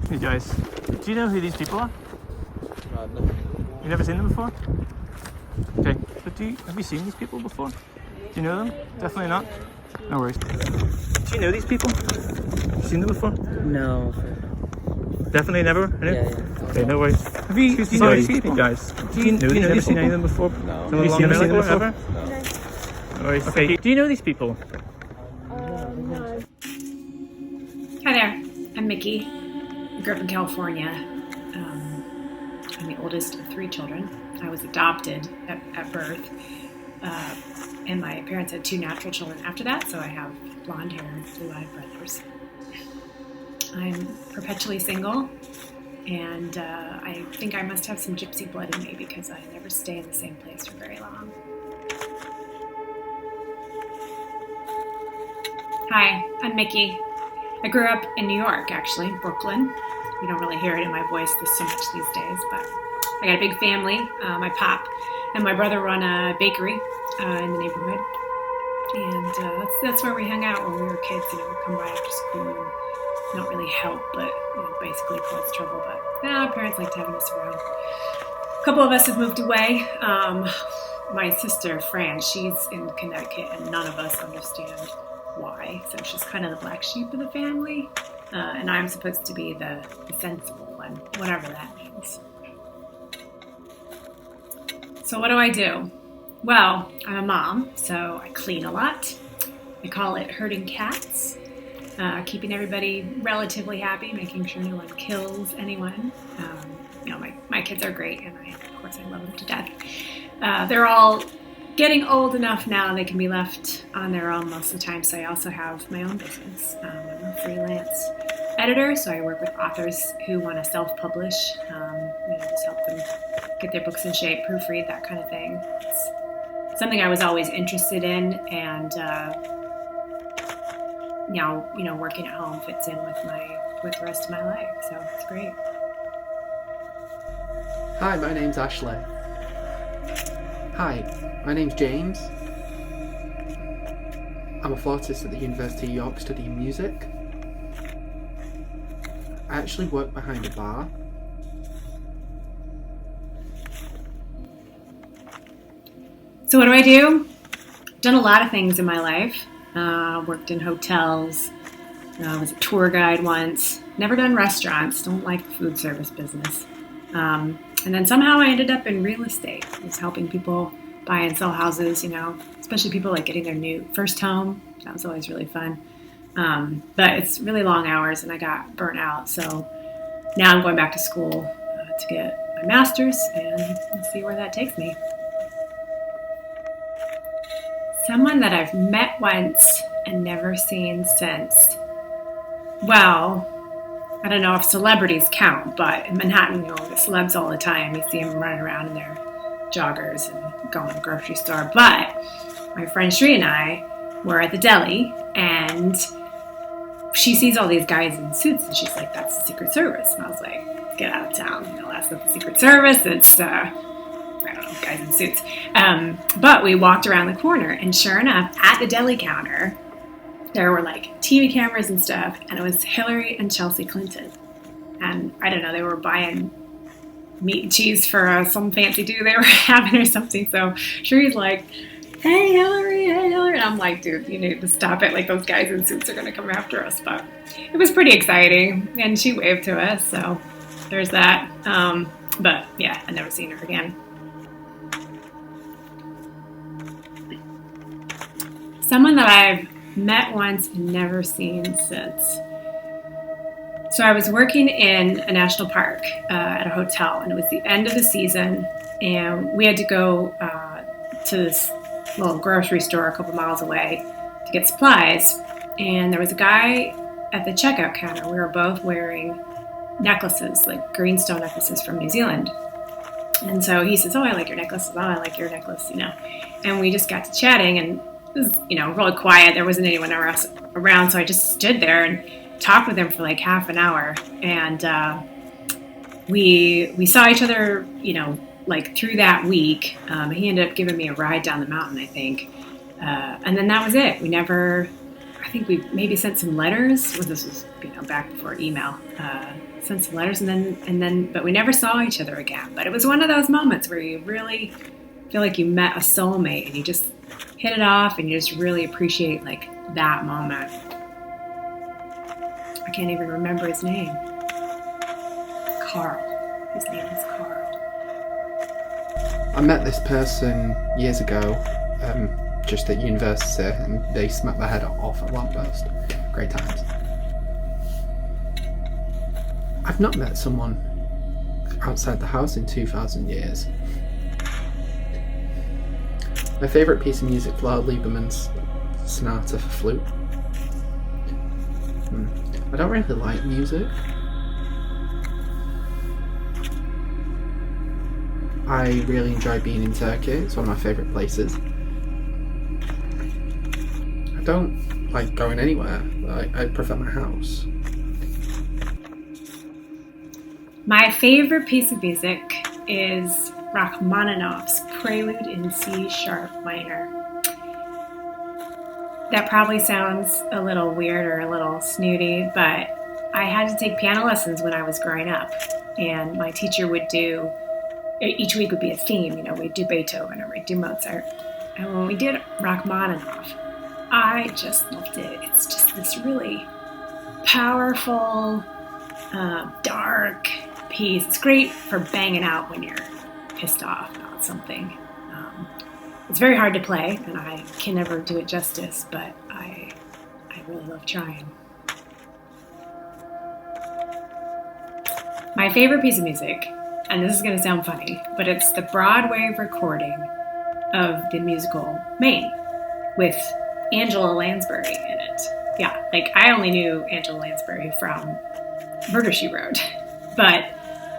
Hey guys, do you know who these people are? No. You never seen them before? Okay, but have you seen these people before? Do you know them? Definitely not? No worries. Do you know these people? Have you seen them before? No. Definitely never? Yeah. Okay, no worries. Do you know these people? Hey guys, do you know these seen any of them before? No. Have you seen them before, ever? No. No worries. Okay, do you know these people? No. Hi there, I'm Micki. I grew up in California. I'm the oldest of 3 children. I was adopted at birth, and my parents had 2 natural children after that, so I have blonde hair and blue-eyed brothers. I'm perpetually single, and I think I must have some gypsy blood in me because I never stay in the same place for very long. Hi, I'm Micki. I grew up in New York, actually, Brooklyn. You don't really hear it in my voice so much these days, but I got a big family. My pop and my brother run a bakery in the neighborhood, and that's where we hung out when we were kids. We'd come by after school and not really help, but basically cause trouble. But our parents liked having us around. A couple of us have moved away. My sister, Fran, she's in Connecticut, and none of us understand why. So she's kind of the black sheep of the family, and I'm supposed to be the sensible one, whatever that means. So what do I do? Well, I'm a mom, so I clean a lot. I call it herding cats, keeping everybody relatively happy, making sure no one kills anyone. My kids are great, and of course I love them to death. They're all getting old enough now they can be left on their own most of the time, so I also have my own business. I'm a freelance editor, so I work with authors who want to self-publish, just help them get their books in shape, proofread, that kind of thing. It's something I was always interested in, and now, working at home fits in with the rest of my life, so it's great. Hi, my name's Ashely. Hi, my name's James. I'm a flautist at the University of York studying music. I actually work behind a bar. So what do I do? I've done a lot of things in my life. Worked in hotels. Was a tour guide once. Never done restaurants. Don't like the food service business. And then somehow I ended up in real estate. I was helping people buy and sell houses, especially people like getting their first home. That was always really fun. But it's really long hours and I got burnt out. So now I'm going back to school to get my master's and let's see where that takes me. Someone that I've met once and never seen since. Well, I don't know if celebrities count, but in Manhattan, the celebs all the time. You see them running around in their joggers and going to the grocery store. But my friend Sri and I were at the deli, and she sees all these guys in suits, and she's like, "That's the Secret Service." And I was like, "Get out of town! That's not the Secret Service. It's I don't know, guys in suits." But we walked around the corner, and sure enough, at the deli counter, there were like TV cameras and stuff, and it was Hillary and Chelsea Clinton. And I don't know, they were buying meat and cheese for some fancy do they were having or something. So Sherry's like, hey Hillary. And I'm like, dude, you need to stop it. Like, those guys in suits are going to come after us. But it was pretty exciting. And she waved to us. So there's that. But yeah, I've never seen her again. Someone that I've met once and never seen since. So I was working in a national park at a hotel, and it was the end of the season, and we had to go to this little grocery store a couple miles away to get supplies, and there was a guy at the checkout counter. We were both wearing necklaces, like greenstone necklaces from New Zealand. And so he says, "Oh, I like your necklaces. Oh, I like your necklace," And we just got to chatting, and it was, really quiet. There wasn't anyone else around, so I just stood there and talked with him for like half an hour. And we saw each other, like through that week. He ended up giving me a ride down the mountain, I think. And then that was it. I think we maybe sent some letters. Well, this was, back before email. sent some letters, but we never saw each other again. But it was one of those moments where you really feel like you met a soulmate, and you just hit it off, and you just really appreciate like that moment. I can't even remember his name. Karl. His name is Karl. I met this person years ago, just at university, and they smacked their head off at lamppost. Great times. I've not met someone outside the house in 2,000 years. My favourite piece of music, Vlad Lieberman's Sonata for Flute. I don't really like music. I really enjoy being in Turkey. It's one of my favourite places. I don't like going anywhere. I prefer my house. My favorite piece of music is Rachmaninoff's Prelude in C sharp minor. That probably sounds a little weird or a little snooty, but I had to take piano lessons when I was growing up, and my teacher would do, each week would be a theme, you know, we'd do Beethoven or we'd do Mozart. And when we did Rachmaninoff, I just loved it. It's just this really powerful, dark piece. It's great for banging out when you're pissed off about something. It's very hard to play, and I can never do it justice, but I really love trying. My favorite piece of music, and this is going to sound funny, but it's the Broadway recording of the musical Maine with Angela Lansbury in it. Yeah, like I only knew Angela Lansbury from Murder, She Wrote, but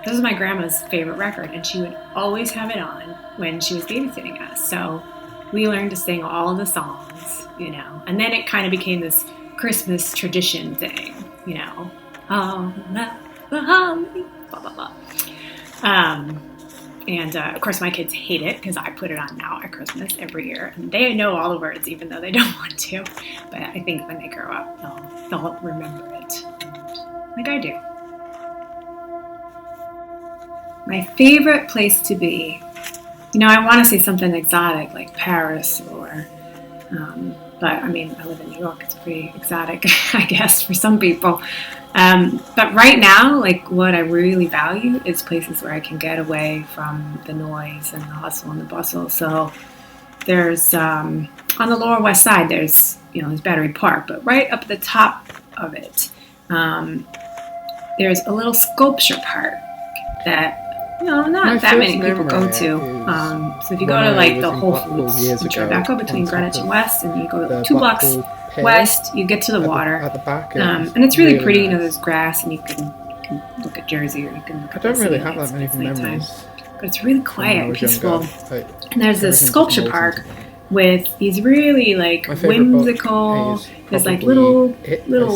this was my grandma's favorite record, and she would always have it on when she was babysitting us. So we learned to sing all of the songs, you know, and then it kind of became this Christmas tradition thing, you know. Oh, holly, blah, blah, blah. And of course my kids hate it because I put it on now at Christmas every year, and they know all the words even though they don't want to. But I think when they grow up, they'll remember it, like I do. My favorite place to be, you know, I want to say something exotic like Paris or, but I mean, I live in New York, it's pretty exotic, I guess, for some people. But right now, like what I really value is places where I can get away from the noise and the hustle and the bustle. So there's, on the Lower West Side, there's Battery Park, but right up at the top of it, there's a little sculpture park that, not that many people go to. So if you go to like the Whole Foods in Tribeca between Greenwich and West, and you go 2 blocks west, you get to the water. At the back, and it's really pretty. There's grass, and you can look at Jersey, or you can look at I don't really have that many memories. But it's really quiet and peaceful. And there's this sculpture park with these really like whimsical, there's like little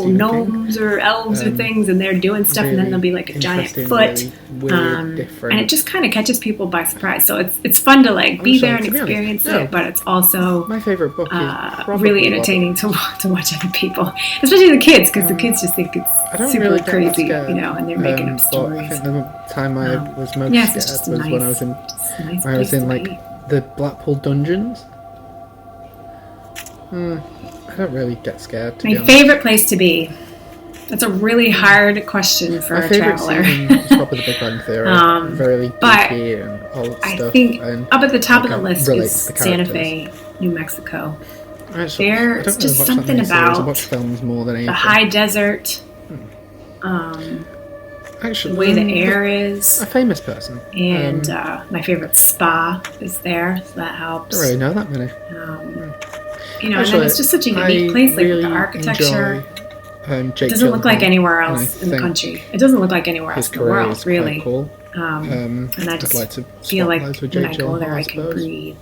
gnomes or elves or things, and they're doing stuff, and then there'll be like a giant foot, and it just kind of catches people by surprise. So it's fun to like be there and experience it, but it's also my favorite book is really entertaining to watch other people, especially the kids, because the kids just think it's super crazy, and they're making up stories. I think the time I was most scared was when I was in like the Blackpool dungeons. I don't really get scared. My favorite place to be. That's a really hard question for a traveler. Is probably the Big Bang Theory. Very geeky and all that stuff. I think up at the top of the list is Santa Fe, New Mexico. There's just something about the high desert, the way the air is. A famous person. And my favorite spa is there, so that helps. I don't really know that many. And then it's just such a unique place, like the architecture. It doesn't look like anywhere else in the country. It doesn't look like anywhere else in the world, really. Cool. And I just feel like when I go there, I can breathe.